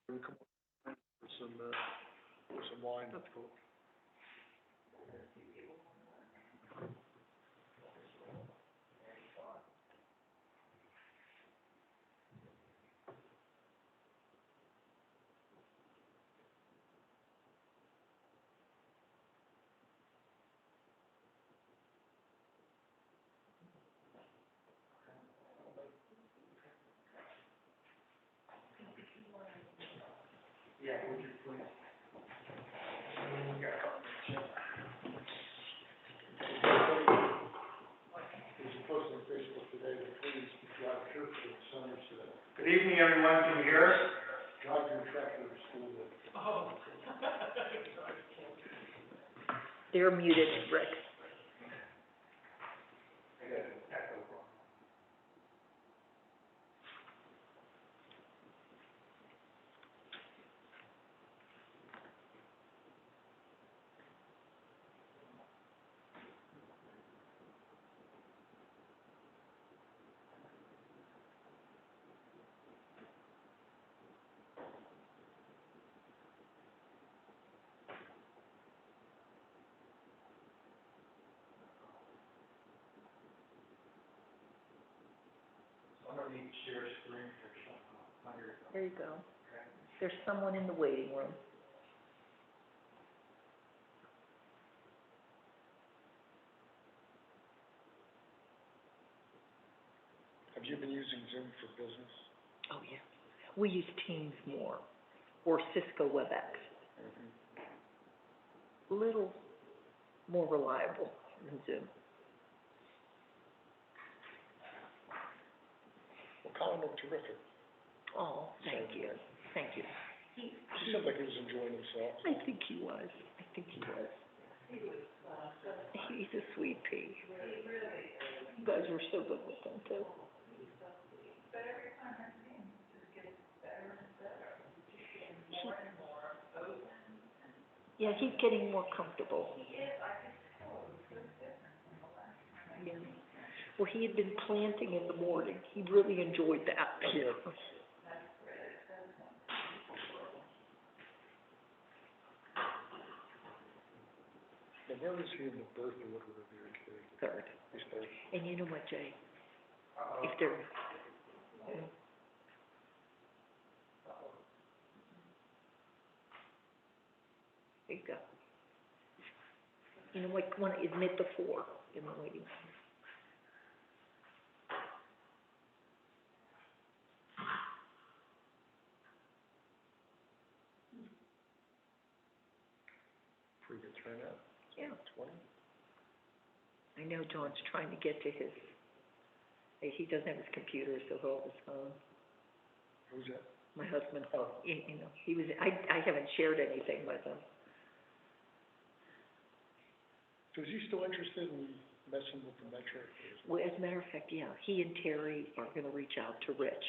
We come with some wine. That's cool. Yeah, would you please? There's a post on Facebook today that please drive church to the summers today. Good evening, everyone. Can you hear us? Drive your tractor to school day. Oh. They're muted, Rick. Somebody share screen or something. There you go. There's someone in the waiting room. Have you been using Zoom for business? Oh, yeah. We use Teams more, or Cisco WebEx. Little more reliable than Zoom. Well, Colin looked terrific. Oh, thank you. Thank you. He seemed like he was enjoying himself. I think he was. I think he was. He's a sweet pea. You guys were so good with him, too. Yeah, he's getting more comfortable. Yeah. Well, he had been planting in the morning. He really enjoyed that. Yeah. Now, where is he in the birth order of your kid? Third. He's third. And you know what, Jay? If they're... There you go. You know, like, want to admit the 4 in the waiting room. Pretty good turnout. Yeah. 20. I know John's trying to get to his... He doesn't have his computer, so he'll have his phone. Who's that? My husband, you know, he was... I haven't shared anything with him. So is he still interested in messing with the metric? Well, as a matter of fact, yeah, he and Terry are gonna reach out to Rich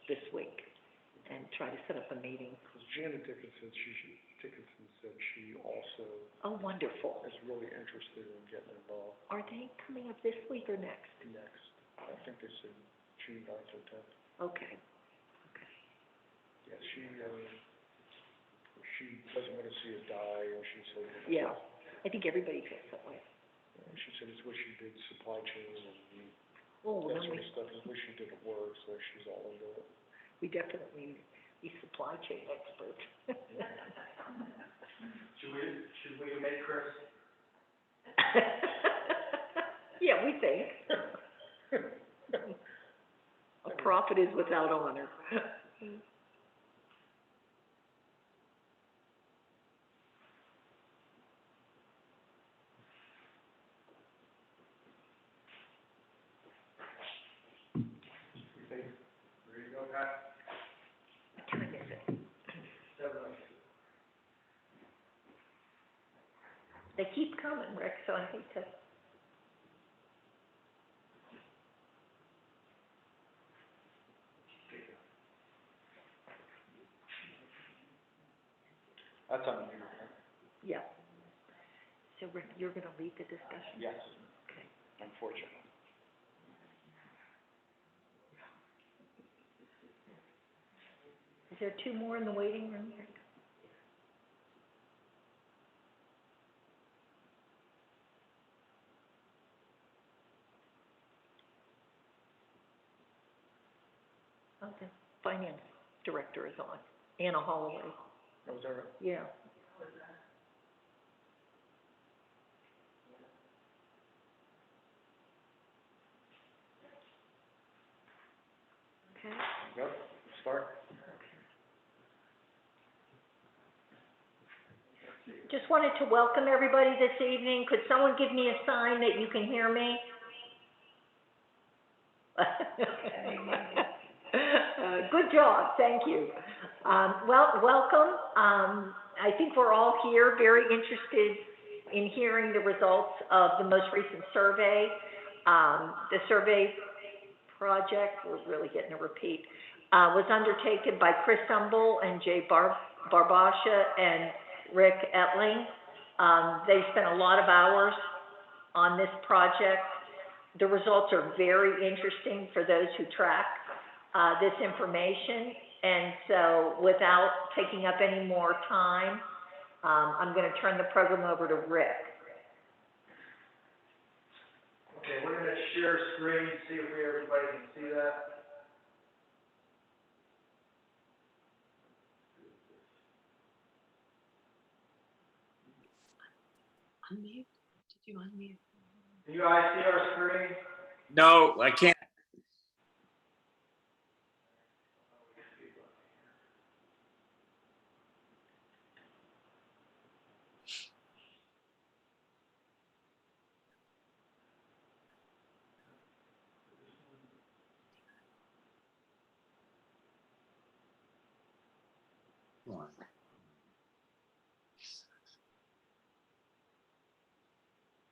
this week and try to set up a meeting. Because Janet Dickinson said she also Oh, wonderful. is really interested in getting involved. Are they coming up this week or next? Next. I think they said June 9th or 10th. Okay. Okay. Yeah, she doesn't want to see it die, and she said... Yeah, I think everybody feels that way. She said it's what she did, supply chain and Oh, that then sort of stuff, is what she did at work, so she's all into it. we definitely need a supply chain expert. Should we make Chris? Yeah, we think. A prophet is without honor. There you go, Pat. What time is it? 7. They keep coming, Rick, so I hate to... That's on you, right? Yeah. So Rick, you're gonna lead the discussion? Yes, Okay. unfortunately. Is there 2 more in the waiting room? Oh, the finance director is on, Anna Holloway. Was there? Yeah. Okay. Yep, start. Just wanted to welcome everybody this evening. Could someone give me a sign that you can hear me? Good job, thank you. Welcome. I think we're all here very interested in hearing the results of the most recent survey. The survey project, we're really getting a repeat, was undertaken by Chris Humble and Jay Barbasha and Rick Etling. They spent a lot of hours on this project. The results are very interesting for those who track this information. And so without taking up any more time, I'm going to turn the program over to Rick. Okay, we're going to share screen, see if everybody can see that. Unmute? Did you unmute? Can you guys see our screen? No, I can't.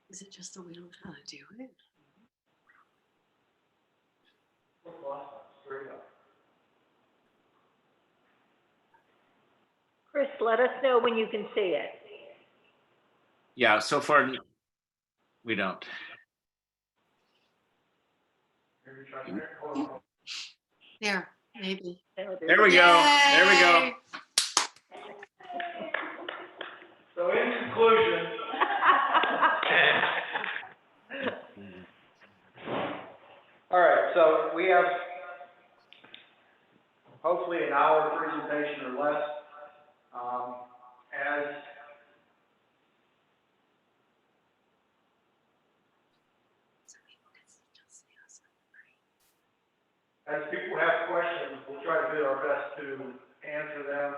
Is it just that we don't know how to do it? Straight up. Chris, let us know when you can see it. Yeah, so far we don't. Maybe try to, hold on. There, maybe. There we go. There we go. So in conclusion, all right, so we have hopefully an hour presentation or less. As people have questions, we'll try to do our best to answer them.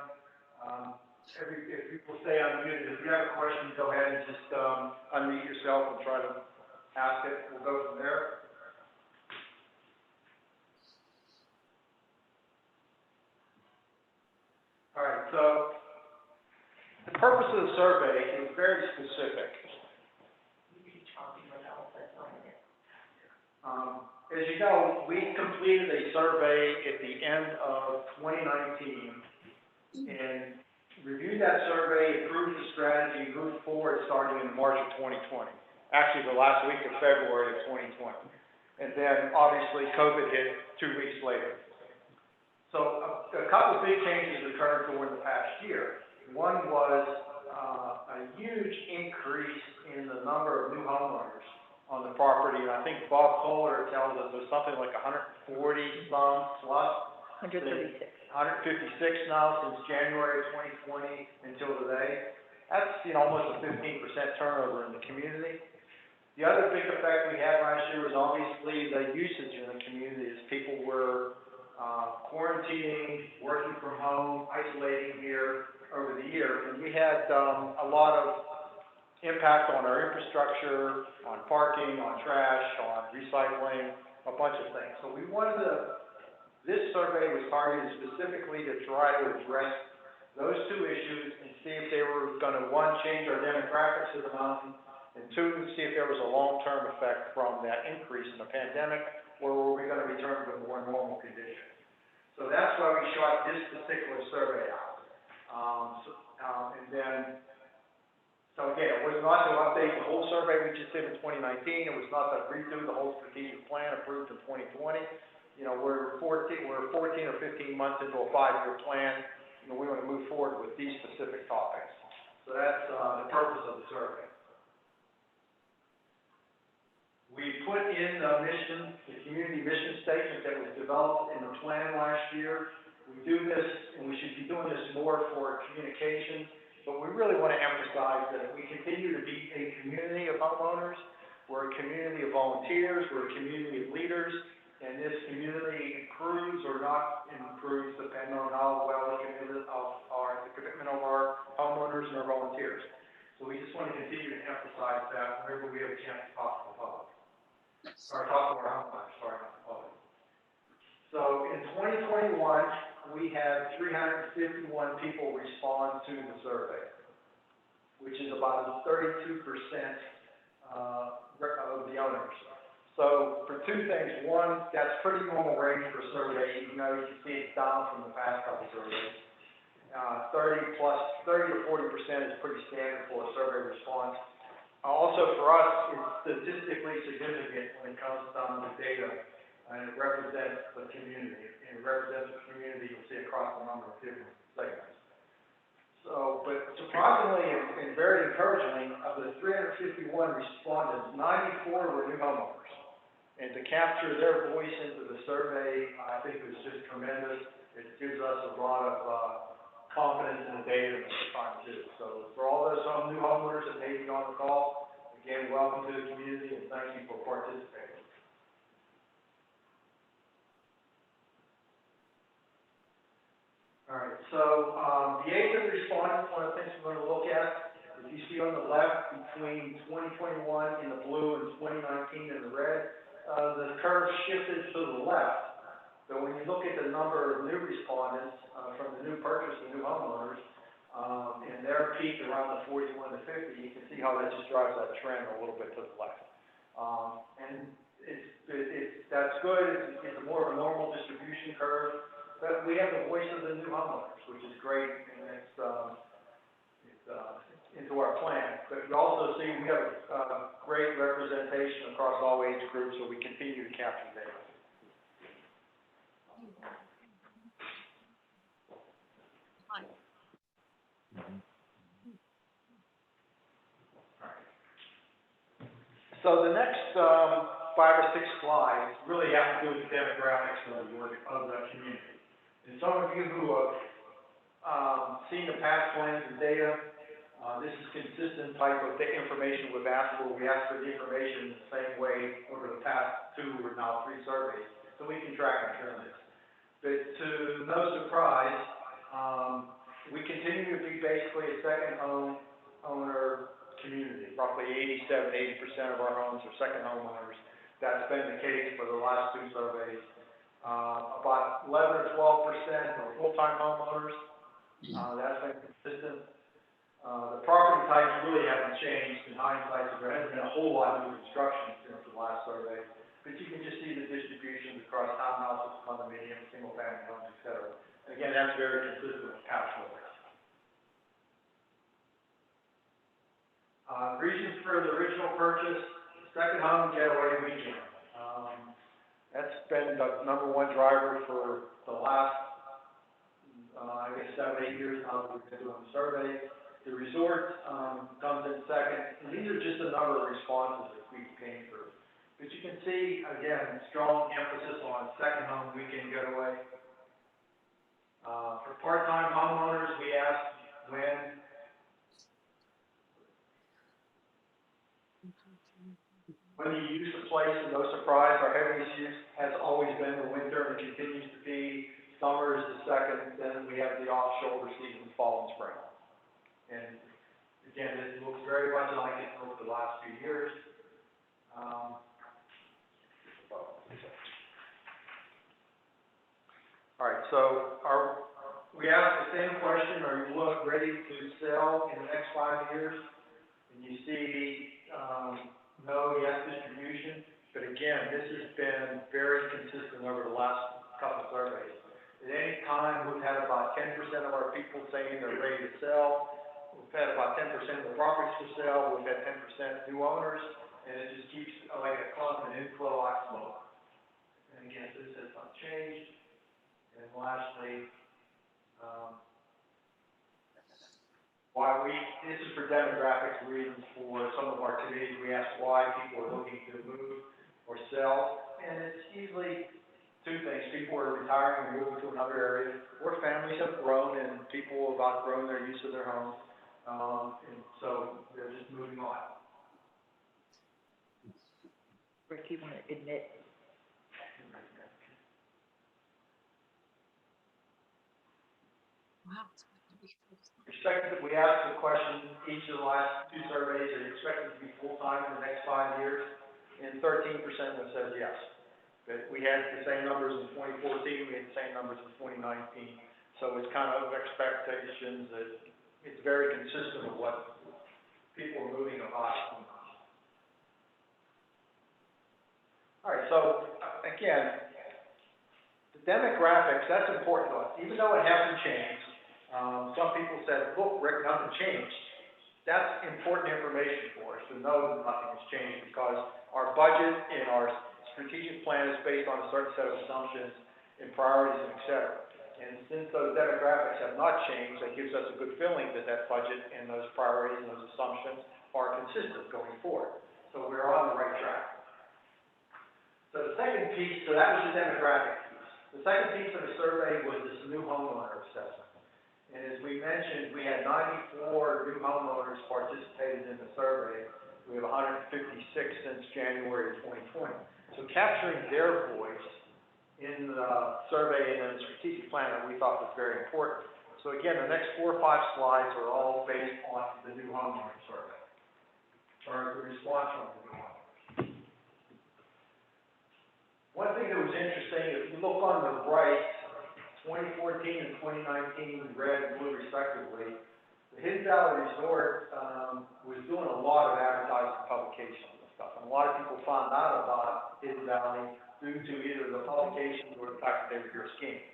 If people stay unmuted, if you have a question, go ahead and just unmute yourself and try to ask it. We'll go from there. All right, so the purpose of the survey is very specific. As you know, we completed a survey at the end of 2019 and reviewed that survey, approved the strategy, moved forward starting in March of 2020. Actually, the last week of February of 2020. And then obviously COVID hit 2 weeks later. So a couple of big changes occurred during the past year. One was a huge increase in the number of new homeowners on the property. And I think Bob Kohler tells us there's something like 140 some plus. 136. 156 now since January of 2020 until today. That's, almost a 15% turnover in the community. The other big effect we had last year was obviously the usage in the community as people were quarantining, working from home, isolating here over the year. And we had a lot of impact on our infrastructure, on parking, on trash, on recycling, a bunch of things. So we wanted this survey was targeted specifically to try to address those two issues and see if they were going to, one, change our demographics of the mountain, and two, see if there was a long-term effect from that increase in the pandemic, or were we going to return to a more normal condition. So that's why we shot this particular survey out. So again, it was not to update the whole survey we just did in 2019. It was not to redo the whole strategic plan approved in 2020. you know, we're 14 or 15 months into a 5-year plan, you know, we want to move forward with these specific topics. So that's, the purpose of the survey. We put in the mission, the community mission statement that was developed in the plan last year. We do this, and we should be doing this more for communication, but we really want to emphasize that we continue to be a community of homeowners. We're a community of volunteers, we're a community of leaders, and this community improves or not improves depending on how well the commitment of our homeowners and our volunteers. So we just want to continue to emphasize that whenever we have a chance to talk to the public. Or talk to our homeowners, sorry, not the public. So in 2021, we had 351 people respond to the survey, which is about 32% of the owners. So for two things, one, that's pretty normal range for a survey, even though you can see it's down from the past couple surveys. 30 to 40% is pretty standard for a survey response. Also for us, it's statistically significant when it comes down to data, and it represents the community. And it represents the community you'll see across a number of different segments. So, but surprisingly and very encouragingly, of the 351 respondents, 94 were new homeowners. And to capture their voice into the survey, I think was just tremendous. It gives us a lot of confidence in the data that we're trying to do. So for all those new homeowners that may be on the call, again, welcome to the community and thank you for participating. All right, so the age of the respondents, one of the things we're going to look at, if you see on the left between 2021 in the blue and 2019 in the red, the curve shifted to the left. But when you look at the number of new respondents from the new purchase, the new homeowners, and their peak around the 41 to 50, you can see how that just drives that trend a little bit to the left. And that's good. It's more of a normal distribution curve. But we have the voice of the new homeowners, which is great, and it's into our plan. But we also see we have great representation across all age groups, so we continue to capture data. So the next 5 or 6 slides really have to do with the demographics of the community. And some of you who have seen the past plans and data, this is consistent type of information we've asked for. We asked for the information the same way over the past 2 or now 3 surveys, so we can track and trend this. But to no surprise, we continue to be basically a second home owner community. Roughly 80% of our homes are second homeowners. That's been the case for the last 2 surveys. About 11 or 12% are full-time homeowners. That's been consistent. The property types really haven't changed. In hindsight, there hasn't been a whole lot of new construction since the last survey. But you can just see the distribution across townhouses, condominiums, single-family homes, etc. And again, that's very consistent with past surveys. Reasons for the original purchase: second home, getaway weekend. That's been the #1 driver for the last, I guess, 7 or 8 years now that we've been doing the survey. The resort comes in second, and these are just a number of responses that we came through. But you can see, again, strong emphasis on second home, weekend getaway. For part-time homeowners, we asked when. When you use the place, and no surprise, our heaviest use has always been the winter and continues to be. Summer is the second, then we have the off-shoulder season, fall and spring. And again, it looks very much like it over the last few years. All right, so we asked the same question: are you ready to sell in the next 5 years? And you see no, yes distribution, but again, this has been very consistent over the last couple of surveys. At any time, we've had about 10% of our people saying they're ready to sell. We've had about 10% of the properties for sale. We've had 10% new owners, and it just keeps like a constant inflow, outflow. And again, this has not changed. And lastly, this is for demographic reasons for some of our communities. We ask why people are looking to move or sell, and it's usually two things. People are retiring and moving to another area, or families have grown and people have outgrown their use of their homes, and so they're just moving on. Rick, you want to admit? Wow. It's going to be full. Expected, we asked the question, each of the last two surveys, are you expected to be full-time in the next 5 years? And 13% have said yes. But we had the same numbers in 2014, we had the same numbers in 2019. So it's kind of expectations that it's very consistent with what people are moving about. All right, so again, the demographics, that's important to us. Even though it hasn't changed, some people said, look, Rick, nothing changed. That's important information for us to know that nothing has changed because our budget and our strategic plan is based on a certain set of assumptions and priorities, et cetera. And since those demographics have not changed, that gives us a good feeling that that budget and those priorities and those assumptions are consistent going forward. So we're on the right track. So the second piece, so that was the demographic piece. The second piece of the survey was this new homeowner assessment. And as we mentioned, we had 94 new homeowners participated in the survey. We have 156 since January of 2020. So capturing their voice in the survey and in the strategic plan that we thought was very important. So again, the next 4 or 5 slides are all based on the new homeowner survey, or the response from the new homeowners. One thing that was interesting, if you look on the right, 2014 and 2019, red and blue respectively, the Hidden Valley Resort was doing a lot of advertising publications and stuff. And a lot of people found out about Hidden Valley due to either the publications or the fact that they were here skiing.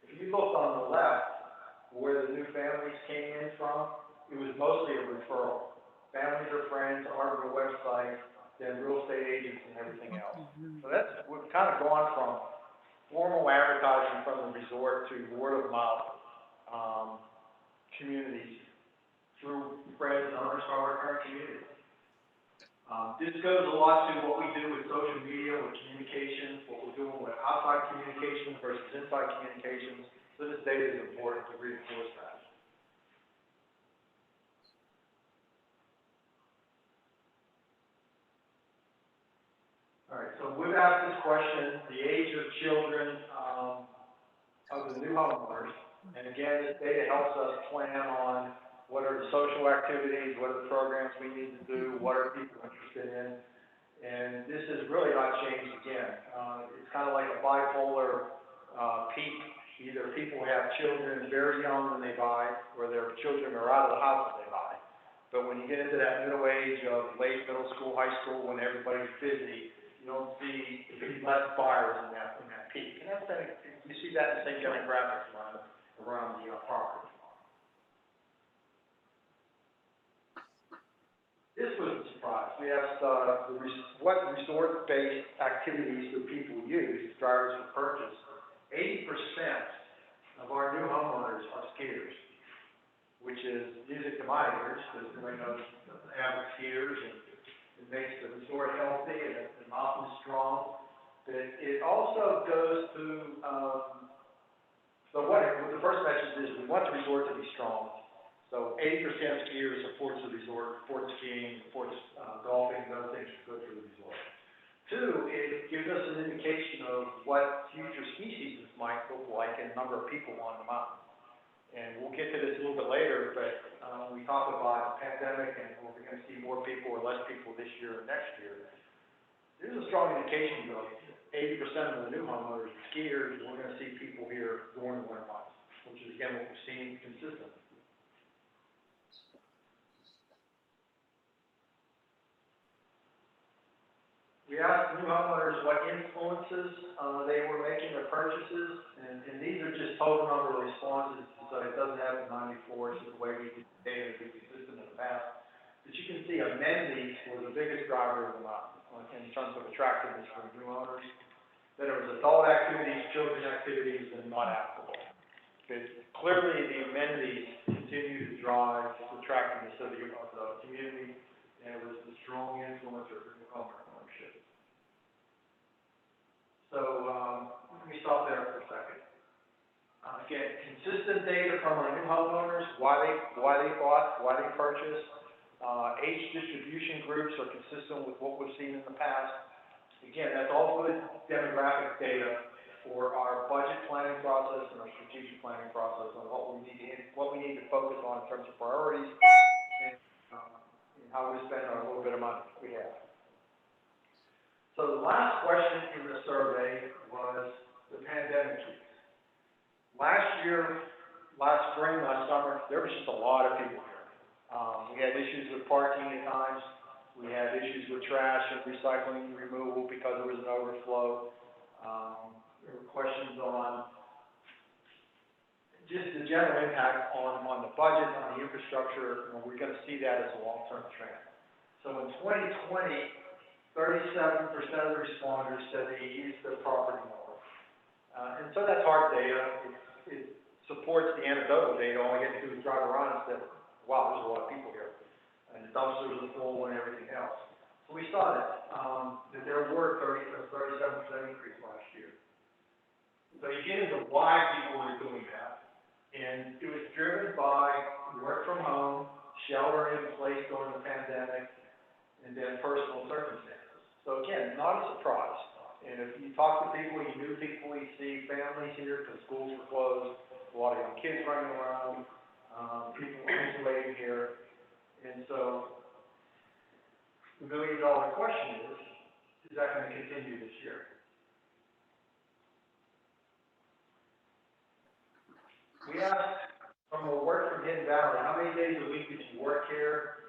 If you look on the left, where the new families came in from, it was mostly a referral. Families or friends, our website, then real estate agents and everything else. So we've kind of gone from formal advertising from the resort to word of mouth communities through friends and others from our current community. This goes a lot to what we do with social media, with communications, what we're doing with outside communications versus inside communications. So this data is important to reinforce that. All right, so we've asked this question, the age of children of the new homeowners. And again, this data helps us plan on what are the social activities, what are the programs we need to do, what are people interested in. And this has really not changed again. It's kind of like a bipolar peak. Either people have children very young when they buy, or their children are out of the house when they buy. But when you get into that middle age of late middle school, high school, when everybody's busy, you don't see less buyers in that peak. And that's you see that in the same demographics around the property. This was a surprise. We asked what resort-based activities do people use, drivers for purchase. 80% of our new homeowners are skiers, which is music to my ears, because everybody knows average skiers, and it makes the resort healthy and often strong. But it also goes to, the first message is we want the resort to be strong. So 80% of skiers supports the resort, supports skiing, supports golfing, and other things are good for the resort. 2, it gives us an indication of what future ski seasons might look like and number of people on the mountain. And we'll get to this a little bit later, but we talked about the pandemic and we're going to see more people or less people this year or next year. There's a strong indication of 80% of the new homeowners are skiers. We're going to see people here during the winter months, which is again what we've seen consistently. We asked new homeowners what influences they were making their purchases, and these are just total number of responses, so it doesn't have the 94, it's just the way we did the data to be consistent in the past. But you can see amenities was the biggest driver of the month in terms of attractiveness for new owners. Then there was adult activities, children activities, and non-alcohol. But clearly, the amenities continue to drive the attractiveness of the community, and it was the strong influence of home ownership. So, let me stop there for a second. Again, consistent data from our new homeowners, why they bought, why they purchased. Age distribution groups are consistent with what we've seen in the past. Again, that's all good demographic data for our budget planning process and our strategic planning process on what we need to focus on in terms of priorities and how we spend our little bit of money we have. So the last question in the survey was the pandemic piece. Last year, last spring, last summer, there was just a lot of people here. We had issues with parking at times. We had issues with trash and recycling removal because there was an overflow. There were questions on just the general impact on the budget, on the infrastructure, and we're going to see that as a long-term trend. So in 2020, 37% of the responders said they used their property more. And so that's hard data. It supports the anecdotal data. All you have to do is drive around and say, wow, there's a lot of people here. And the dumpsters are full and everything else. So we saw that there were 37% increase last year. So you get into why people were doing that. And it was driven by work from home, shelter in place during the pandemic, and then personal circumstances. So again, not a surprise. And if you talk to people, you knew people, you see families here because schools were closed, a lot of young kids running around, people isolated here. And so the million-dollar question is that going to continue this year? We asked from a work from Hidden Valley, how many days a week did you work here?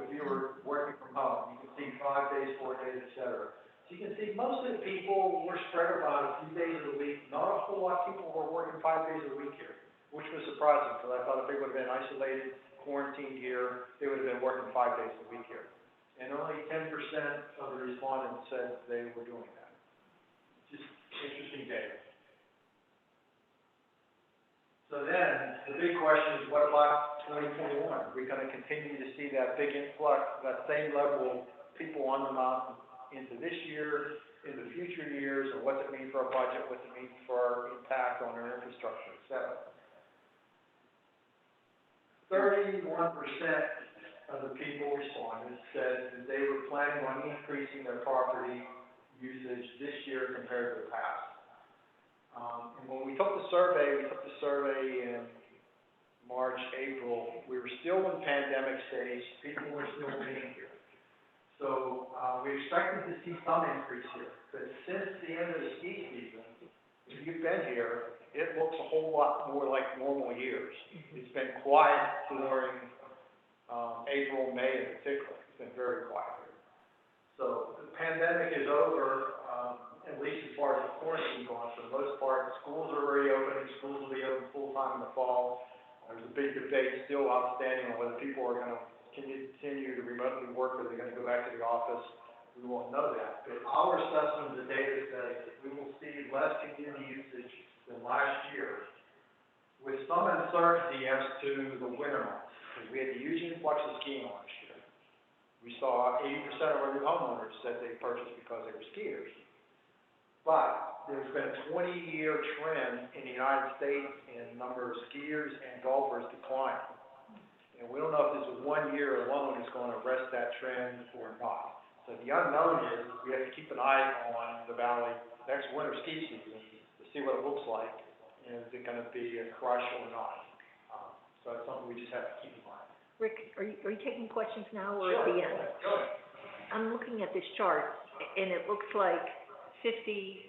If you were working from home, you can see 5 days, 4 days, etc. So you can see most of the people were spread about a few days of the week. Not a whole lot of people were working 5 days a week here, which was surprising because I thought if they would have been isolated, quarantined here, they would have been working 5 days a week here. And only 10% of the respondents said they were doing that. Just interesting data. So then, the big question is, what about 2021? We're going to continue to see that big influx, that same level of people on the mountain into this year, into future years, and what's it mean for our budget, what's it mean for our impact on our infrastructure, etc. 31% of the people responded said that they were planning on increasing their property usage this year compared to the past. And when we took the survey in March, April, we were still in pandemic stage, people were still being here. So we expected to see some increase here, but since the end of the ski season, if you've been here, it looks a whole lot more like normal years. It's been quiet during April, May in particular. It's been very quiet here. So the pandemic is over, at least as far as the quarantine goes. For the most part, schools are already opening. Schools will be open full-time in the fall. There's a big debate still outstanding on whether people are going to continue to remotely work or they're going to go back to the office. We won't know that. But our assessment of the data says that we will see less community usage than last year, with some uncertainty as to the winter months, because we had the huge influx of skiing last year. We saw 80% of our new homeowners said they purchased because they were skiers. But there's been a 20-year trend in the United States in the number of skiers and golfers declining. And we don't know if this is 1 year alone is going to arrest that trend or not. So the unknown is we have to keep an eye on the valley next winter ski season to see what it looks like. And is it going to be a crush or not? So that's something we just have to keep in mind. Rick, are you taking questions now or at the end? Go ahead. I'm looking at this chart, and it looks like 56%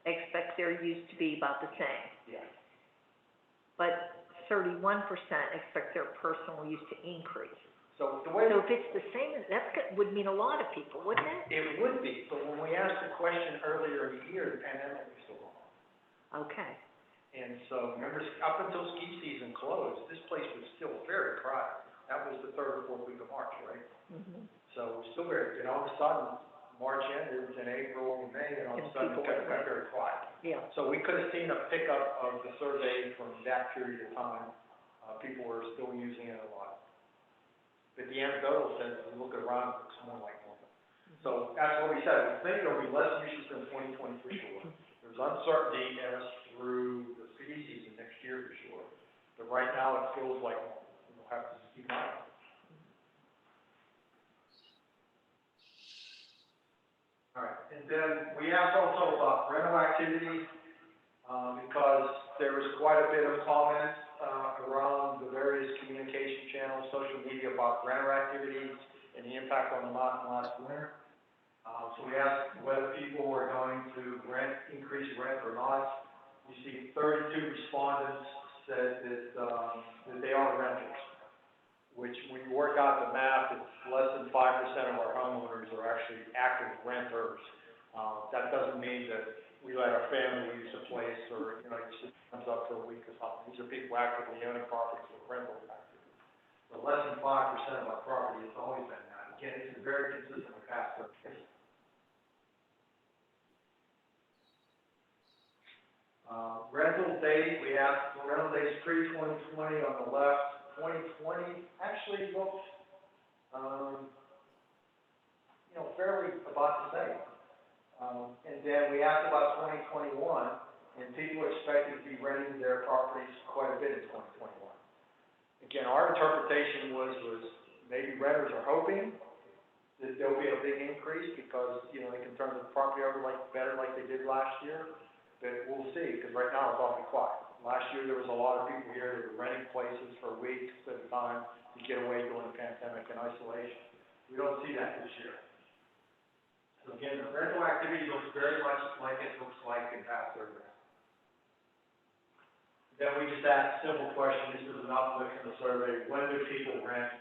expect their use to be about the same. Yeah. But 31% expect their personal use to increase. So the way So if it's the same, would mean a lot of people, wouldn't it? it would be, but when we asked the question earlier in the year, the pandemic was still going on. Okay. And so remember, up until ski season closed, this place was still very crowded. That was the 3rd or 4th week of March, right? Mm-hmm. So it was still very, and all of a sudden, March ended, in April, May, and all of a And sudden it people got went very quiet. Yeah, So we could have seen a pickup of the survey from that period of time. People were still using it a lot. But the anecdotal says, if you look around, it looks more like normal. So that's what we said. We think there'll be less usage in 2020 for sure. There's uncertainty as through the ski season next year for sure. But right now, it feels like we'll have to keep an eye on it. All right, and then we asked also about rental activities, because there was quite a bit of comments, around the various communication channels, social media about rental activities and the impact on the mountain last winter. So we asked whether people were going to increase rent or not. You see 32 respondents said that they are renters, which when you work out the math, it's less than 5% of our homeowners are actually active renters. That doesn't mean that we let our family use a place or, it just comes up for a week or something. These are people actively owning properties with rental activity. So less than 5% of our property has always been that. Again, this is very consistent with past surveys. Rental days, we have rental days pre-2020 on the left. 2020 actually looks, fairly about the same. And then we asked about 2021, and people expected to be renting their properties quite a bit in 2021. Again, our interpretation was maybe renters are hoping that there'll be a big increase because, they can turn the property over better like they did last year. But we'll see, because right now it's awfully quiet. Last year, there was a lot of people here that were renting places for weeks at a time to get away during the pandemic and isolation. We don't see that this year. So again, the rental activity looks very much like it looks like in past surveys. Then we just asked a simple question, this is an uplift in the survey, when do people rent?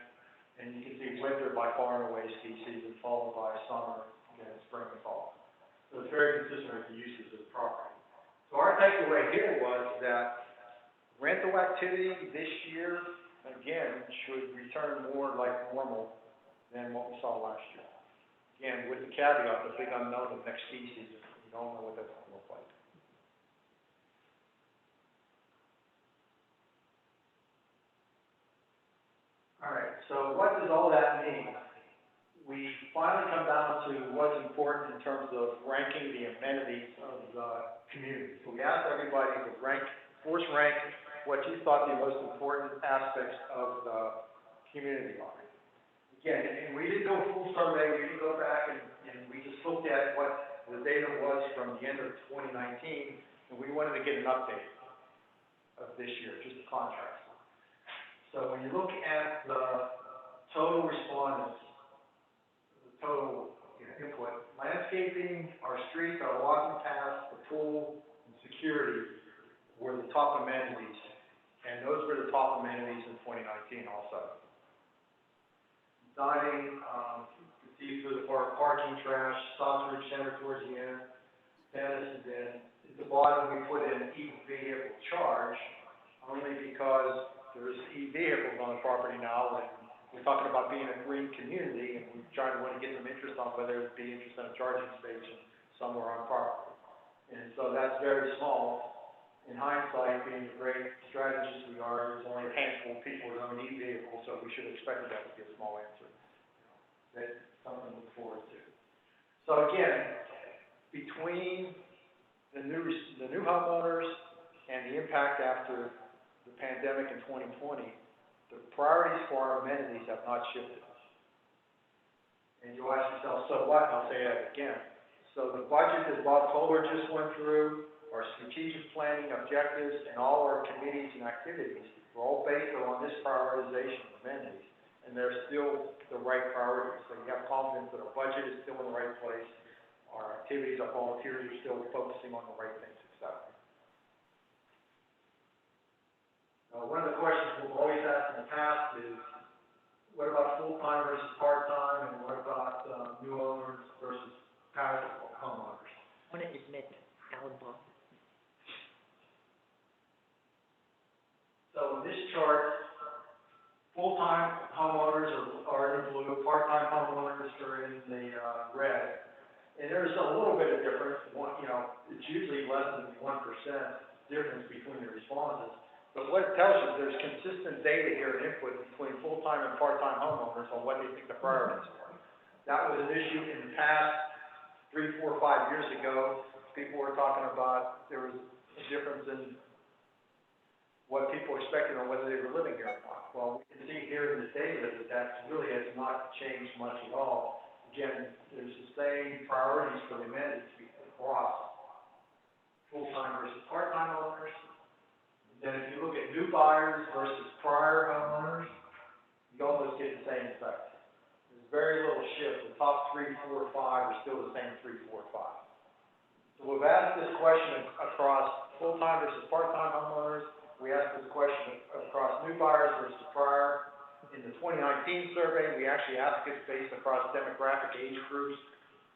And you can see winter by far and away ski season, followed by summer, and then spring and fall. So it's very consistent with the uses of the property. So our takeaway here was that rental activity this year, again, should return more like normal than what we saw last year. Again, with the caveat, the big unknown of next ski season, we don't know what that's going to look like. All right, so what does all that mean? We finally come down to what's important in terms of ranking the amenities of the community. So we asked everybody to force rank what you thought the most important aspects of the community are. Again, and we didn't go full survey, we didn't go back and we just looked at what the data was from the end of 2019, and we wanted to get an update of this year, just a contrast. So when you look at the total respondents, the total input, landscaping, our streets, our walking paths, the pool, and security were the top amenities, and those were the top amenities in 2019 also. Dining, you see through the parking trash, Stockbridge Center towards the end, tennis, and then at the bottom we put in e-vehicle charge, only because there's e-vehicles on the property now, and we're talking about being a green community, and we're trying to want to get some interest on whether it'd be interest in a charging station somewhere on property. And so that's very small. In hindsight, being the great strategists we are, there's only a handful of people that own e-vehicles, so we should expect that to be a small answer. That's something to look forward to. So again, between the new homeowners and the impact after the pandemic in 2020, the priorities for our amenities have not shifted. And you'll ask yourself, so what? And I'll say that again. So the budget that Bob Kohler just went through, our strategic planning objectives, and all our committees and activities are all based on this prioritization of amenities. And they're still the right priorities. So you have confidence that our budget is still in the right place, our activities, our volunteers are still focusing on the right things, etc. One of the questions we've always asked in the past is, what about full-time versus part-time, and what about new owners versus passive homeowners? I want to admit, Alan Ball. So in this chart, full-time homeowners are in the blue, part-time homeowners are in the red. And there's a little bit of difference, it's usually less than 1% difference between the responses. But what it tells you, there's consistent data here and input between full-time and part-time homeowners on what they think the priorities are. That was an issue in the past, 3, 4, 5 years ago. People were talking about there was a difference in what people expected on whether they were living here or not. Well, we can see here in this data that that really has not changed much at all. Again, there's the same priorities for the amenities across full-time versus part-time owners. Then if you look at new buyers versus prior homeowners, you almost get the same effect. There's very little shift. The top 3, 4, 5 are still the same 3, 4, 5. So we've asked this question across full-time versus part-time homeowners. We asked this question across new buyers versus prior. In the 2019 survey, we actually asked it based across demographic age groups.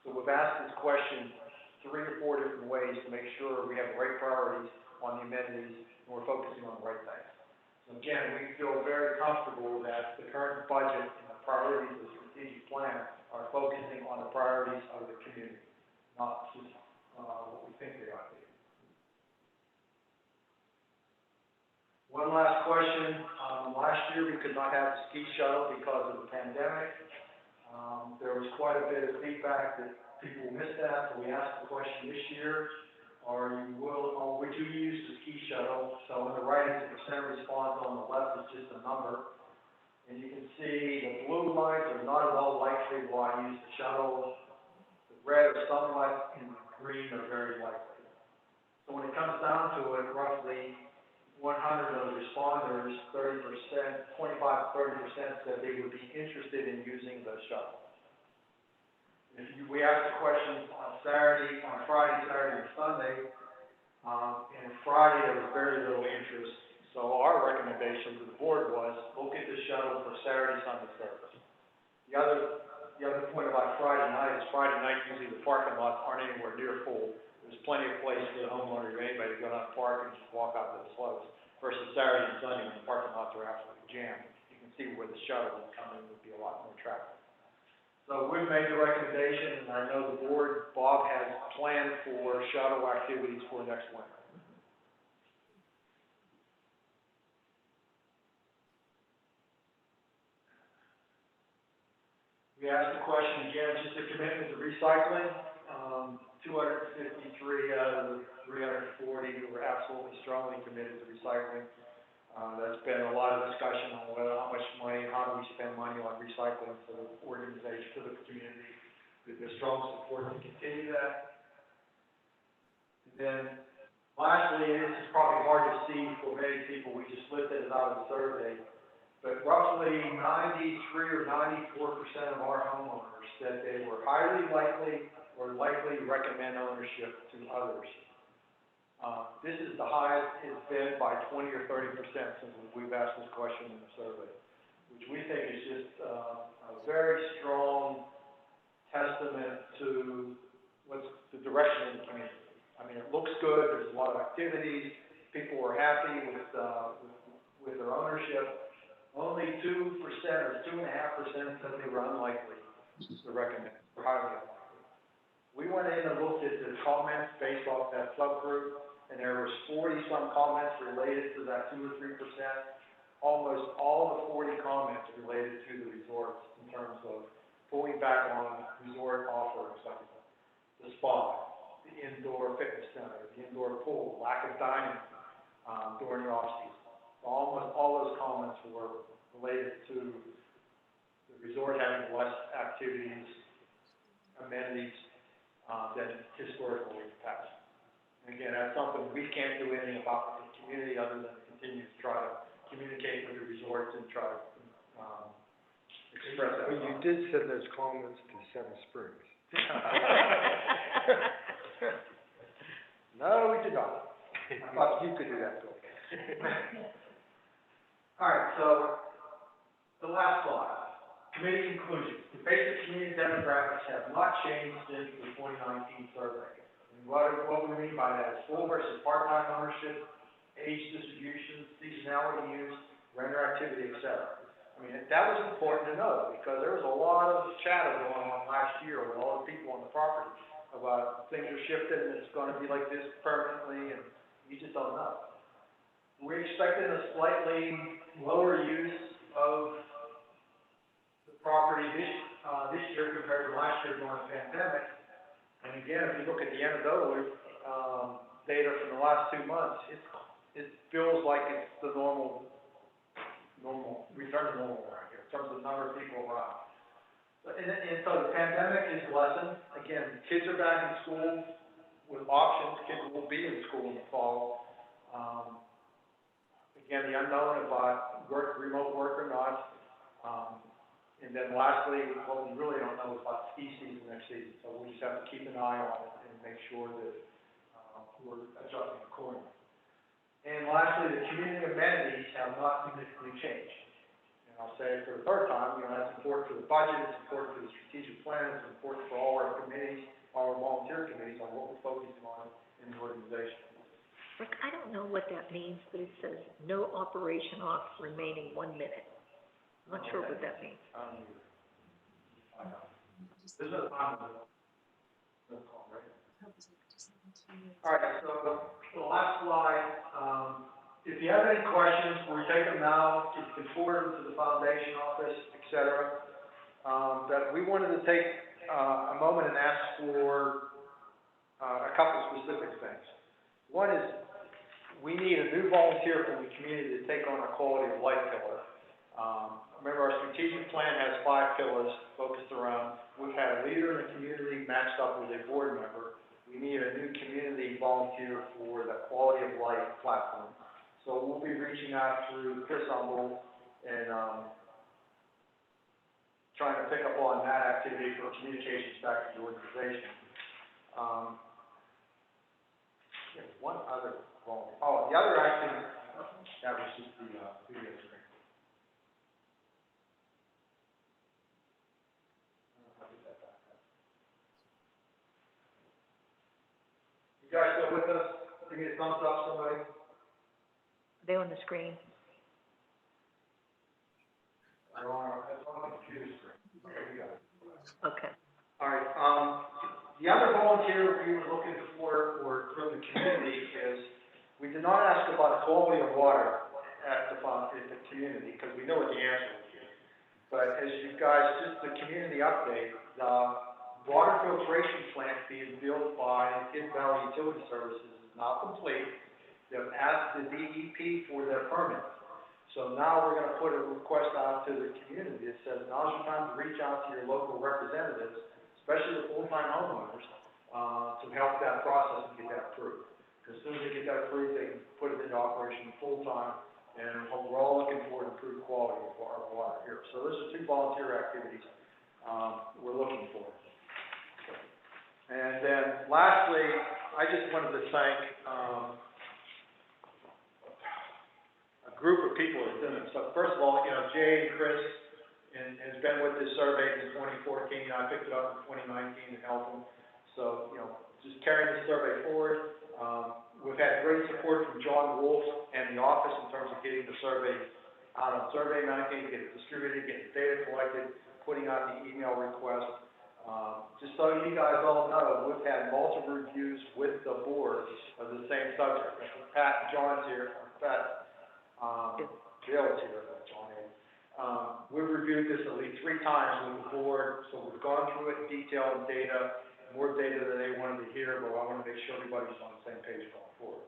So we've asked this question 3 or 4 different ways to make sure we have the right priorities on the amenities and we're focusing on the right things. So again, we feel very comfortable that the current budget and the priorities of the strategic plan are focusing on the priorities of the community, not just what we think they ought to be. One last question. Last year we could not have the ski shuttle because of the pandemic. There was quite a bit of feedback that people missed that, so we asked the question this year, would you use the ski shuttle? So on the right is the percent response, on the left is just a number. And you can see the blue lines are not at all likely will I use the shuttle. The red are somewhat, and the green are very likely. So when it comes down to it, roughly 100 of the responders, 30%, 25 to 30% said they would be interested in using the shuttle. We asked the question on Friday, Saturday, and Sunday, and Friday there was very little interest. So our recommendation to the board was look at the shuttle for Saturday, Sunday service. The other point about Friday night is Friday night usually the parking lots aren't anywhere near full. There's plenty of place for the homeowner or anybody to go out and park and just walk out to the slopes. Versus Saturday and Sunday when the parking lots are absolutely jammed. You can see where the shuttle would come in, would be a lot more traffic. So we've made the recommendation, and I know the board, Bob, has planned for shuttle activities for next winter. We asked the question again, just a commitment to recycling. 253 out of the 340 were absolutely strongly committed to recycling. There's been a lot of discussion on how much money and how do we spend money on recycling for the organization, for the community. There's strong support to continue that. And then lastly, this is probably hard to see for many people, we just listed it out of the survey, but roughly 93 or 94% of our homeowners said they were highly likely or likely recommend ownership to others. This is the highest it's been by 20 or 30% since we've asked this question in the survey, which we think is just a very strong testament to what's the direction of the community. I mean, it looks good. There's a lot of activities. People are happy with their ownership. Only 2% or 2.5% said they were unlikely to recommend, or highly unlikely. We went in and looked at the comments based off that subgroup, and there was 40-some comments related to that 2 or 3%. Almost all the 40 comments related to the resorts in terms of pulling back on resort offerings like the spa, the indoor fitness center, the indoor pool, lack of dining during the off-season. Almost all those comments were related to the resort having less activities, amenities than historically past. And again, that's something we can't do anything about with the community other than continue to try to communicate with the resorts and try to express that. Well, you did send those comments to Center Springs. No, we did not. I thought you could do that, Bill. All right, so the last slide, committee conclusions. The basic community demographics have not changed since the 2019 survey. And what we mean by that is full versus part-time ownership, age distribution, seasonality use, renter activity, etc. I mean, that was important to know because there was a lot of chatter going on last year with all the people on the property. about things are shifting, and it's gonna be like this permanently, and you just don't know. We're expecting a slightly lower use of the property this year compared to last year during the pandemic. And again, if you look at the anecdotal, data from the last 2 months, it feels like it's the normal return to normal around here in terms of the number of people around. And so the pandemic is lessened. Again, kids are back in school with options. Kids will be in school in the fall. Again, the unknown about remote work or not. And then lastly, what we really don't know is about ski season next season. So we just have to keep an eye on it and make sure that we're adjusting accordingly. And lastly, the community amenities have not significantly changed. And I'll say it for the third time, that's important for the budget, it's important for the strategic plan, it's important for all our committees, all our volunteer committees on what we're focusing on in the organization. Rick, I don't know what that means, but it says no operation off remaining 1 minute. I'm not sure what that means. This is a time limit. All right, so the last slide, if you have any questions, we take them now, you can forward them to the foundation office, et cetera. But we wanted to take a moment and ask for a couple specific things. One is, we need a new volunteer from the community to take on a quality of life pillar. Remember, our strategic plan has 5 pillars focused around, we've had a leader in the community matched up with a board member. We need a new community volunteer for the quality of life platform. So we'll be reaching out through Chris Humble and trying to pick up on that activity for communications back to the organization. One other volunteer. Oh, the other activity, that was just the video screen. You guys still with us? Give me a thumbs up, somebody. Are they on the screen? They're on the computer screen. Okay, we got it. Okay. All right, the other volunteer we were looking for, or from the community, is, we did not ask about quality of water at the community, because we know what the answer is. But as you guys, just the community update, the water filtration plant being built by Hidden Valley Utility Services is now complete. They've asked the DEP for their permit. So now we're gonna put a request out to the community that says, now's your time to reach out to your local representatives, especially the full-time homeowners, to help that process and get that approved. Because as soon as they get that approved, they can put it into operation full-time, and we're all looking for an improved quality of our water here. So those are 2 volunteer activities we're looking for. And then lastly, I just wanted to thank a group of people that did it. So first of all, Jay and Chris has been with this survey since 2014. I picked it up in 2019 and helped them. So, just carrying this survey forward. We've had great support from John Wolf and the office in terms of getting the survey out on Survey Monkey, get it distributed, get the data collected, putting out the email request. Just so you guys all know, we've had multiple reviews with the board of the same subject. Pat and John's here, Pat, Bill's here, John is. We've reviewed this at least 3 times with the board, so we've gone through it in detail and data, more data than they wanted to hear, but I want to make sure everybody's on the same page going forward.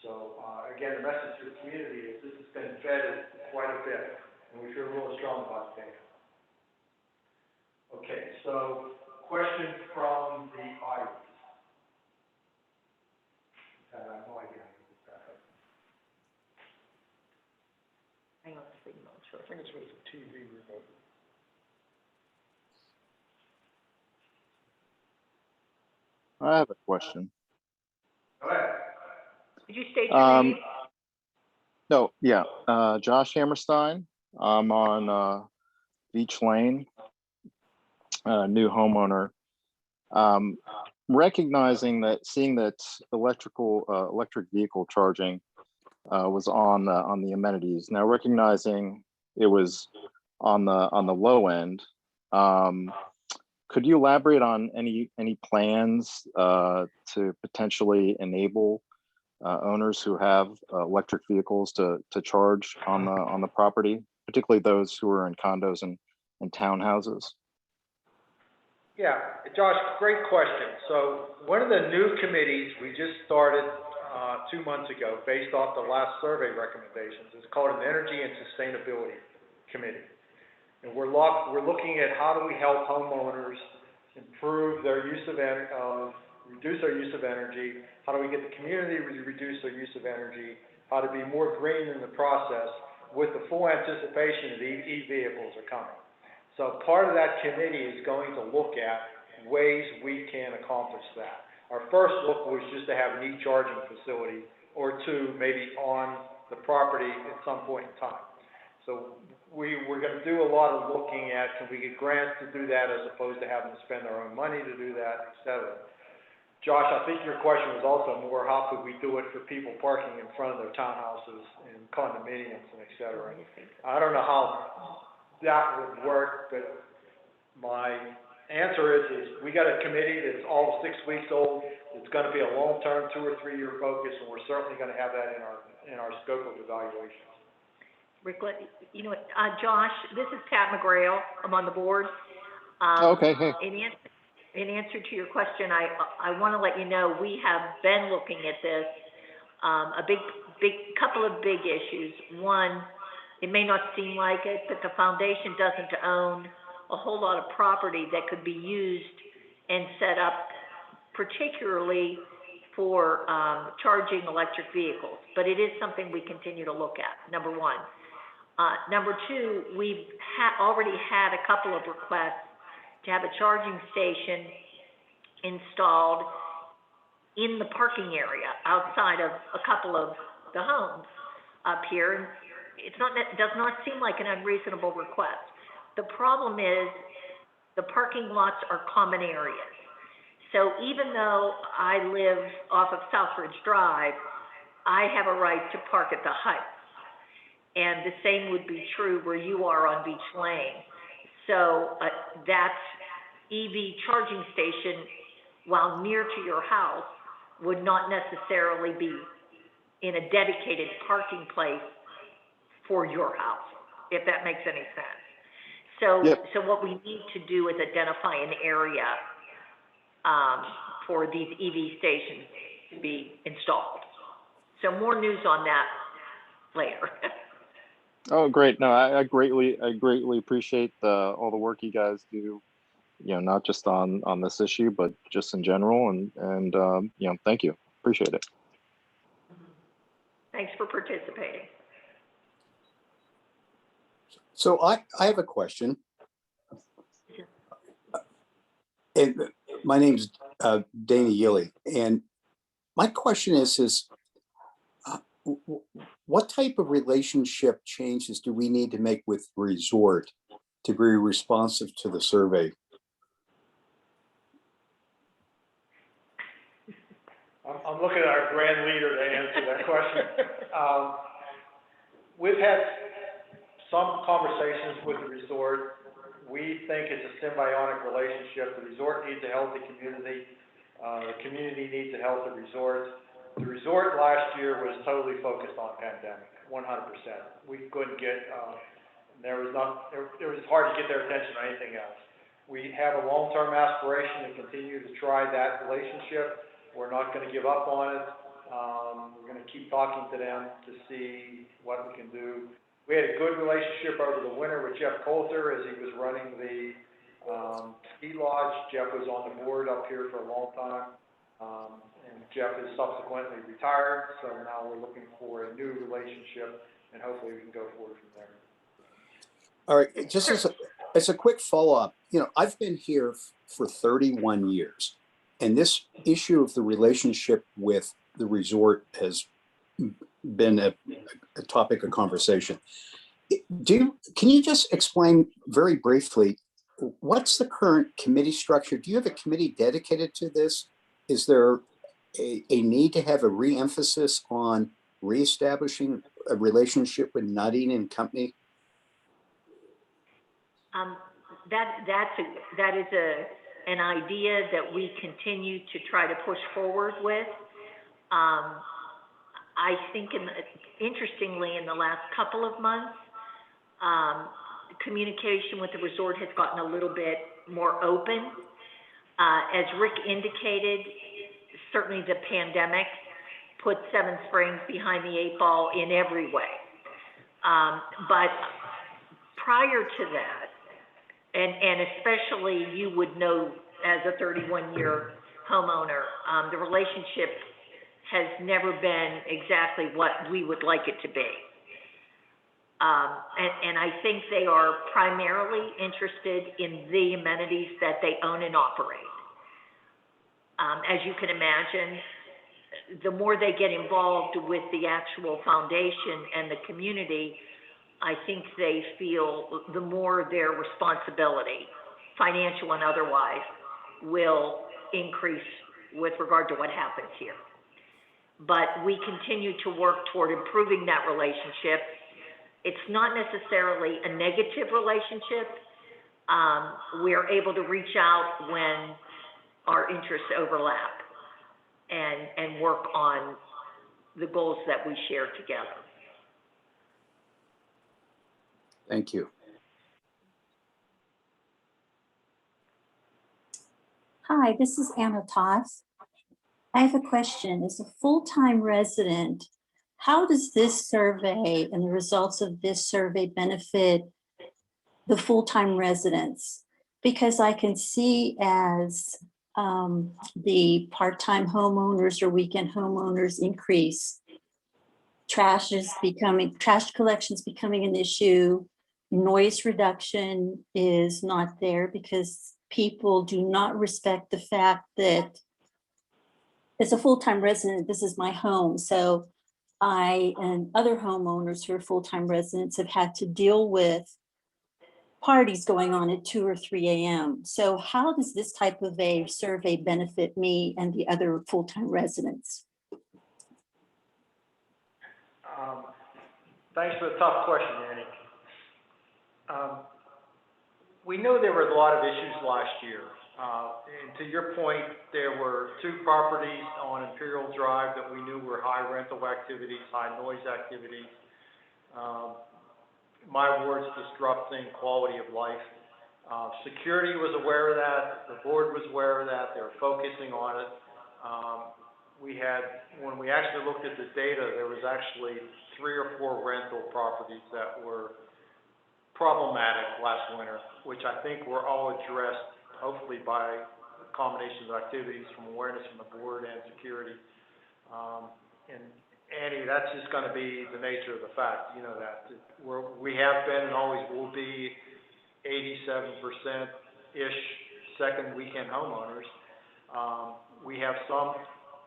So, again, the message to the community is this has been vetted quite a bit, and we feel really strong about the data. Okay, so question from the audience. I have no idea. Hang on a second, I'm sure. I think it's with the TV remote. I have a question. Go ahead. Could you state your name? No, yeah, Josh Hammerstein. I'm on Beach Lane, new homeowner. Recognizing that, seeing that electric vehicle charging was on the amenities. Now recognizing it was on the low end, Could you elaborate on any plans to potentially enable owners who have electric vehicles to charge on the property, particularly those who are in condos and townhouses? Yeah, Josh, great question. So one of the new committees we just started 2 months ago, based off the last survey recommendations, is called an Energy and Sustainability Committee. And we're looking at how do we help homeowners improve their use of reduce their use of energy, how do we get the community to reduce their use of energy, how to be more green in the process with the full anticipation that e-vehicles are coming. So part of that committee is going to look at ways we can accomplish that. Our first look was just to have an e-charging facility or two maybe on the property at some point in time. So we're going to do a lot of looking at, can we get grants to do that as opposed to having to spend our own money to do that, et cetera. Josh, I think your question was also more, how could we do it for people parking in front of their townhouses and condominiums and et cetera. I don't know how that would work, but my answer is we got a committee that's all 6 weeks old. It's going to be a long-term 2 or 3 year focus, and we're certainly going to have that in our scope of evaluation. Rick, you know what, Josh, this is Pat McGrail. I'm on the board. Okay, hey. In answer to your question, I want to let you know we have been looking at this. A couple of big issues. One, it may not seem like it, but the foundation doesn't own a whole lot of property that could be used and set up particularly for charging electric vehicles. But it is something we continue to look at, number one. Number two, we've already had a couple of requests to have a charging station installed in the parking area outside of a couple of the homes up here. It does not seem like an unreasonable request. The problem is the parking lots are common areas. So even though I live off of Southridge Drive, I have a right to park at the Heights. And the same would be true where you are on Beach Lane. So that EV charging station, while near to your house, would not necessarily be in a dedicated parking place for your house, if that makes any sense. So, Yep. So what we need to do is identify an area for these EV stations to be installed. So more news on that later. Oh, great. No, I greatly appreciate all the work you guys do, you know, not just on this issue, but just in general. And you know, thank you. Appreciate it. Thanks for participating. So I have a question. And my name's Dana Yilly. And my question is what type of relationship changes do we need to make with Resort to be responsive to the survey? I'm looking at our grand leader to answer that question. We've had some conversations with the resort. We think it's a symbiotic relationship. The resort needs a healthy community. The community needs a healthy resort. The resort last year was totally focused on pandemic, 100%. We couldn't get, it was hard to get their attention on anything else. We have a long-term aspiration to continue to try that relationship. We're not going to give up on it. We're going to keep talking to them to see what we can do. We had a good relationship over the winter with Jeff Coulter as he was running the ski lodge. Jeff was on the board up here for a long time, and Jeff is subsequently retired. So now we're looking for a new relationship, and hopefully we can go forward from there. All right, just as a quick follow-up, you know, I've been here for 31 years, and this issue of the relationship with the resort has been a topic of conversation. Can you just explain very briefly, what's the current committee structure? Do you have a committee dedicated to this? Is there a need to have a re-emphasis on reestablishing a relationship with Nadine and company? That is an idea that we continue to try to push forward with. I think interestingly, in the last couple of months, communication with the resort has gotten a little bit more open. As Rick indicated, certainly the pandemic put Seven Springs behind the 8 ball in every way. But prior to that, and especially you would know as a 31-year homeowner, the relationship has never been exactly what we would like it to be. And I think they are primarily interested in the amenities that they own and operate. As you can imagine, the more they get involved with the actual foundation and the community, I think they feel the more their responsibility, financial and otherwise, will increase with regard to what happens here. But we continue to work toward improving that relationship. It's not necessarily a negative relationship. We're able to reach out when our interests overlap and work on the goals that we share together. Thank you. Hi, this is Anna Toth. I have a question. As a full-time resident, how does this survey and the results of this survey benefit the full-time residents? Because I can see as the part-time homeowners or weekend homeowners increase, trash collections becoming an issue, noise reduction is not there because people do not respect the fact that as a full-time resident, this is my home. So I and other homeowners who are full-time residents have had to deal with parties going on at 2 or 3 a.m. So how does this type of a survey benefit me and the other full-time residents? Thanks for the tough question, Annie. We know there were a lot of issues last year. And to your point, there were 2 properties on Imperial Drive that we knew were high rental activities, high noise activities. My ward's disrupting quality of life. Security was aware of that. The board was aware of that. They were focusing on it. When we actually looked at the data, there was actually 3 or 4 rental properties that were problematic last winter, which I think were all addressed, hopefully by a combination of activities from awareness from the board and security. And Annie, that's just going to be the nature of the fact, you know that. We have been and always will be 87%-ish second weekend homeowners. We have some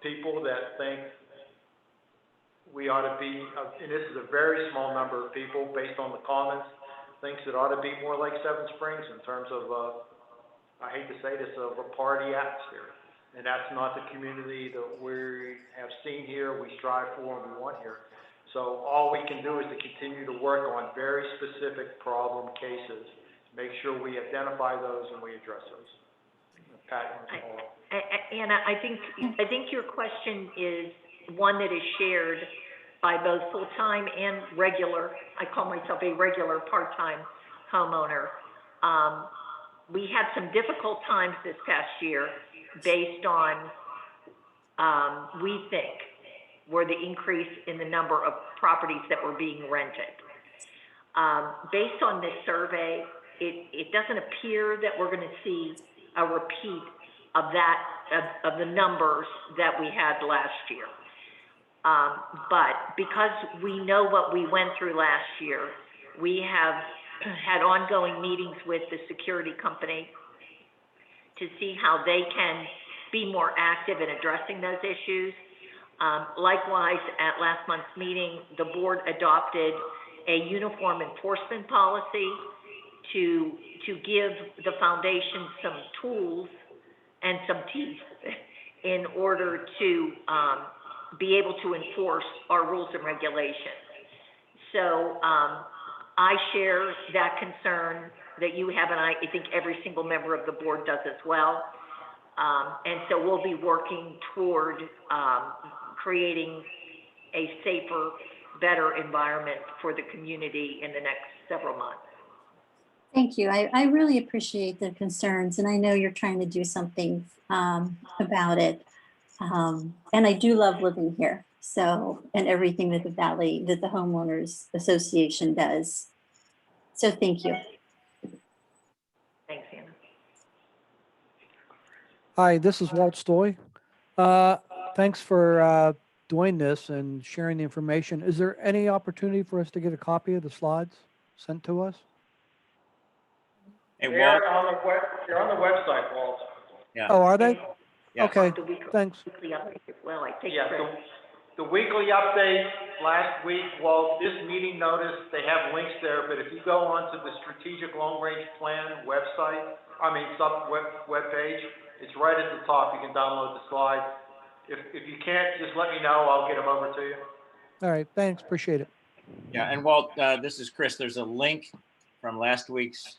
people that think we ought to be, and this is a very small number of people based on the comments, thinks it ought to be more like Seven Springs in terms of, I hate to say this, of a party atmosphere. And that's not the community that we have seen here, we strive for, and we want here. So all we can do is to continue to work on very specific problem cases, make sure we identify those and we address those. Pat, you want to follow up? Anna, I think your question is one that is shared by both full-time and regular. I call myself a regular part-time homeowner. We had some difficult times this past year based on, we think, were the increase in the number of properties that were being rented. Based on this survey, it doesn't appear that we're going to see a repeat of of the numbers that we had last year. But because we know what we went through last year, we have had ongoing meetings with the security company to see how they can be more active in addressing those issues. Likewise, at last month's meeting, the board adopted a uniform enforcement policy to give the foundation some tools and some teeth in order to be able to enforce our rules and regulations. So I share that concern that you have, and I think every single member of the board does as well. And so we'll be working toward creating a safer, better environment for the community in the next several months. Thank you. I really appreciate the concerns, and I know you're trying to do something about it. And I do love living here. So, and everything that the homeowners association does. So thank you. Thanks, Anna. Hi, this is Walt Stoy. Thanks for doing this and sharing the information. Is there any opportunity for us to get a copy of the slides sent to us? Hey, Walt. They're on the website, Walt. Yeah. Oh, are they? Yeah. Okay, The weekly thanks. update as well, I think. Yeah, Chris. the weekly update last week, Walt, this meeting notice, they have links there, but if you go onto the Strategic Long Range Plan website, webpage, it's right at the top. You can download the slides. If you can't, just let me know. I'll get them over to you. All right, thanks, appreciate it. Yeah, and Walt, this is Chris. There's a link from last week's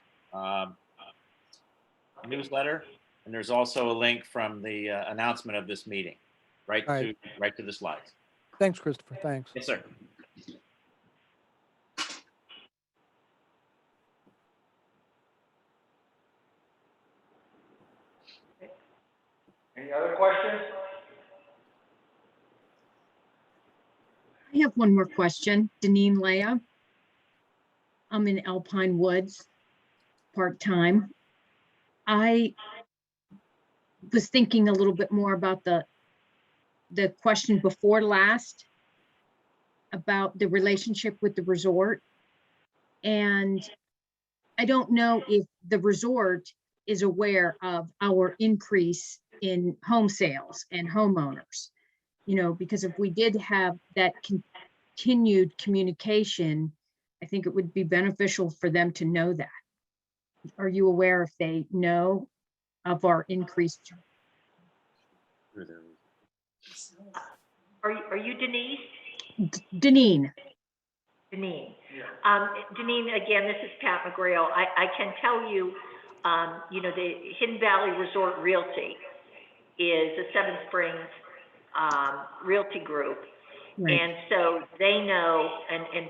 newsletter, and there's also a link from the announcement of this meeting, right All right. to the slides. Thanks, Christopher, thanks. Yes, sir. Any other questions? I have one more question. Deneen Leah. I'm in Alpine Woods, part-time. I was thinking a little bit more about the question before last about the relationship with the resort. And I don't know if the resort is aware of our increase in home sales and homeowners. You know, because if we did have that continued communication, I think it would be beneficial for them to know that. Are you aware if they know of our increased? Are you Denise? Deneen. Deneen. Yeah. Deneen, again, this is Pat McGrail. I can tell you, you know, the Hidden Valley Resort Realty is a Seven Springs realty group. Right. And so they know, and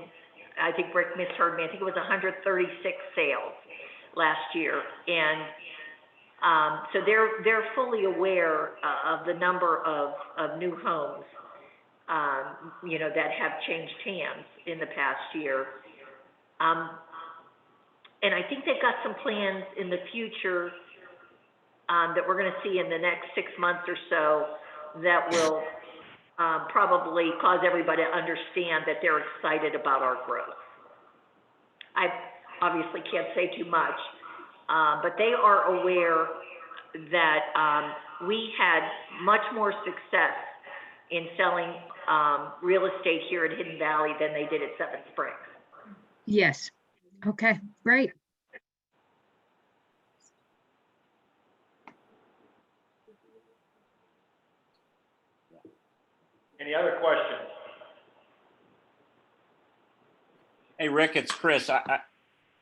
I think Rick misheard me, I think it was 136 sales last year. And so they're fully aware of the number of new homes, you know, that have changed hands in the past year. And I think they've got some plans in the future that we're going to see in the next 6 months or so that will probably cause everybody to understand that they're excited about our growth. I obviously can't say too much, but they are aware that we had much more success in selling real estate here in Hidden Valley than they did at Seven Springs. Yes. Okay, great. Any other questions? Hey, Rick, it's Chris.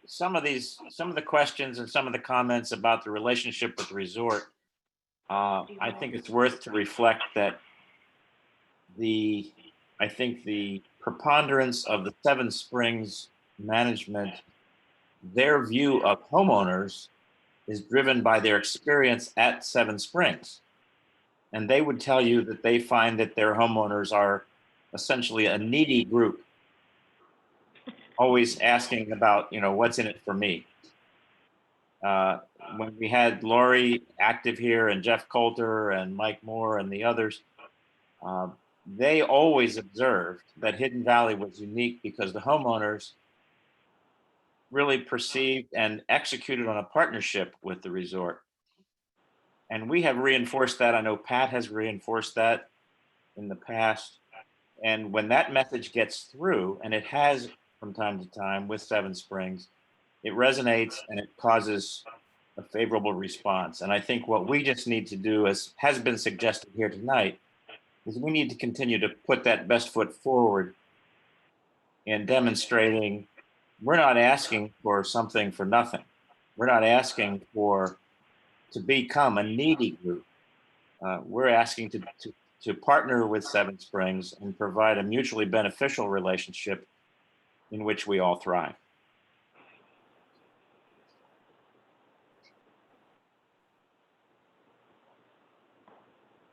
Some of the questions and some of the comments about the relationship with the resort, I think it's worth to reflect that I think the preponderance of the Seven Springs management, their view of homeowners is driven by their experience at Seven Springs. And they would tell you that they find that their homeowners are essentially a needy group, always asking about, you know, what's in it for me. When we had Lori active here and Jeff Coulter and Mike Moore and the others, they always observed that Hidden Valley was unique because the homeowners really perceived and executed on a partnership with the resort. And we have reinforced that. I know Pat has reinforced that in the past. And when that message gets through, and it has from time to time with Seven Springs, it resonates and it causes a favorable response. And I think what we just need to do, as has been suggested here tonight, is we need to continue to put that best foot forward in demonstrating we're not asking for something for nothing. We're not asking to become a needy group. We're asking to partner with Seven Springs and provide a mutually beneficial relationship in which we all thrive.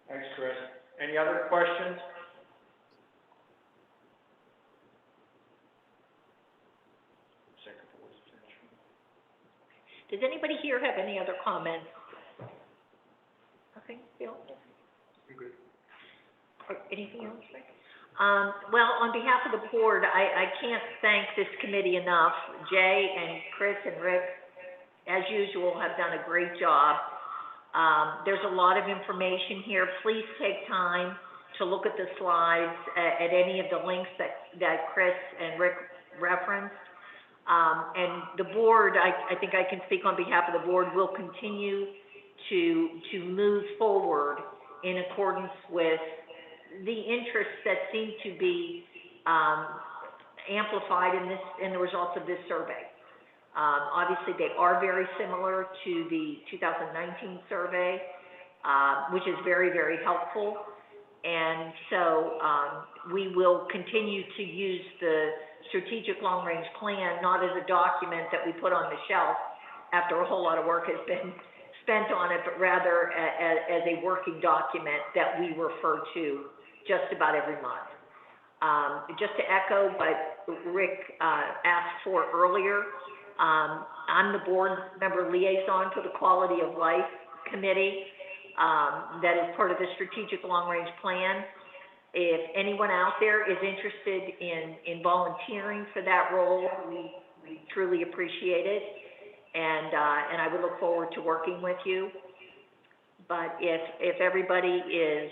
Thanks, Chris. Any other questions? Does anybody here have any other comments? Okay, Bill? Or anything else, Rick? Well, on behalf of the board, I can't thank this committee enough. Jay and Chris and Rick, as usual, have done a great job. There's a lot of information here. Please take time to look at the slides, at any of the links that Chris and Rick referenced. And the board, I think I can speak on behalf of the board, will continue to move forward in accordance with the interests that seem to be amplified in the results of this survey. Obviously, they are very similar to the 2019 survey, which is very, very helpful. And so we will continue to use the strategic long-range plan, not as a document that we put on the shelf after a whole lot of work has been spent on it, but rather as a working document that we refer to just about every month. Just to echo what Rick asked for earlier, I'm the board member liaison for the Quality of Life Committee that is part of the strategic long-range plan. If anyone out there is interested in volunteering for that role, we truly appreciate it, and I would look forward to working with you. But if everybody is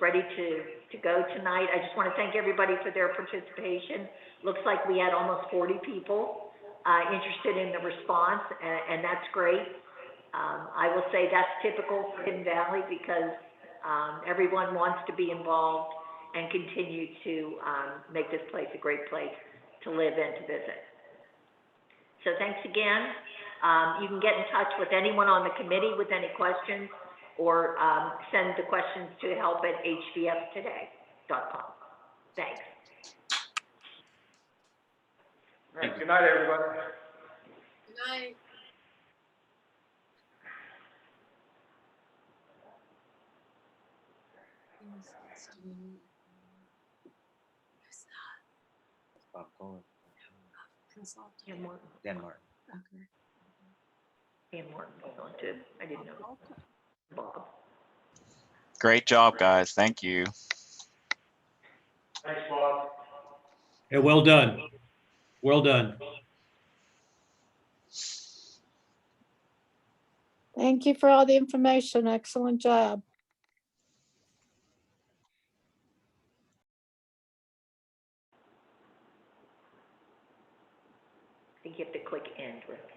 ready to go tonight, I just want to thank everybody for their participation. Looks like we had almost 40 people interested in the response, and that's great. I will say that's typical for Hidden Valley because everyone wants to be involved and continue to make this place a great place to live and to visit. So thanks again. You can get in touch with anyone on the committee with any questions, or send the questions to help@hvftoday.com. Thanks. All right, good night, everybody. Good night. Bob Kohler, Consult. Dan Martin. Denmark. Okay. Dan Martin was on too. I didn't know. Bob. Great job, guys. Thank you. Thanks, Bob. Yeah, well done. Well done. Thank you for all the information. Excellent job. I think you have to click end, Rick.